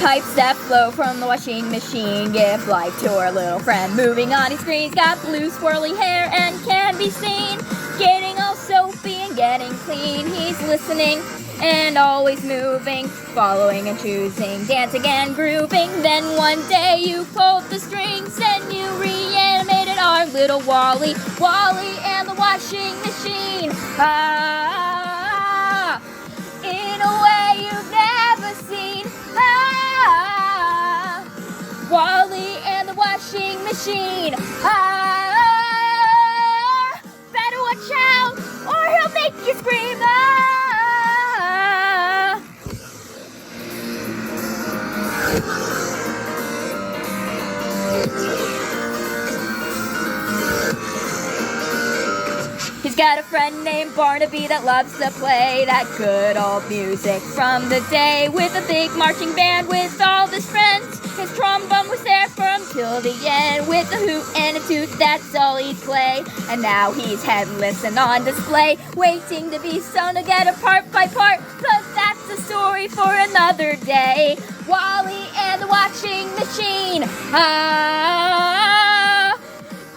Pipes that flow from the washing machine give life to our little friend. Moving on his screen, he's got blue swirly hair and can be seen getting all soapy and getting clean. He's listening and always moving, following and choosing, dancing and grooving. Then one day you pulled the strings and you reanimated our little Wally. Wally and the washing machine. Ah, in a way you've never seen. Ah, Wally and the washing machine. Ah, better watch out or he'll make you scream. Ah. He's got a friend named Barnaby that loves to play that good old music from the day with a big marching band with all his friends. His trombone was there from till the end with a hoot and a toot, that's all he'd play. And now he's headless and on display, waiting to be sewn together part by part, but that's a story for another day. Wally and the washing machine. Ah,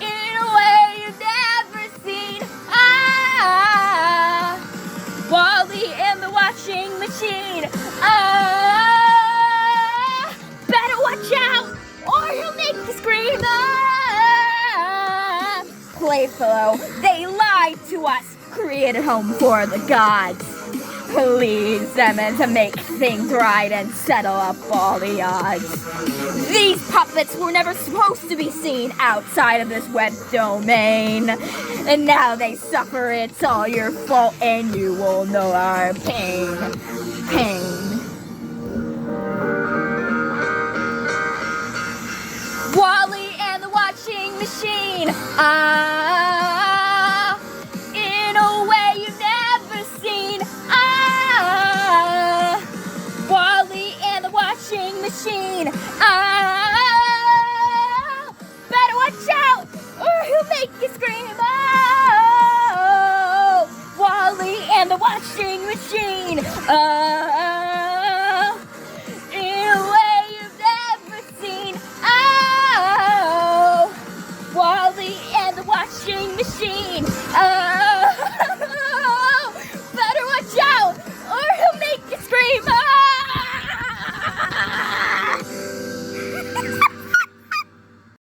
in a way you've never seen. Ah, Wally and the washing machine. Ah, better watch out or he'll make you scream. Ah, Playfellow, they lied to us. Created home for the gods. Please them and to make things right and settle up all the odds. These puppets were never supposed to be seen outside of this web domain. And now they suffer, it's all your fault, and you will know our pain. Pain. Wally and the washing machine. Ah.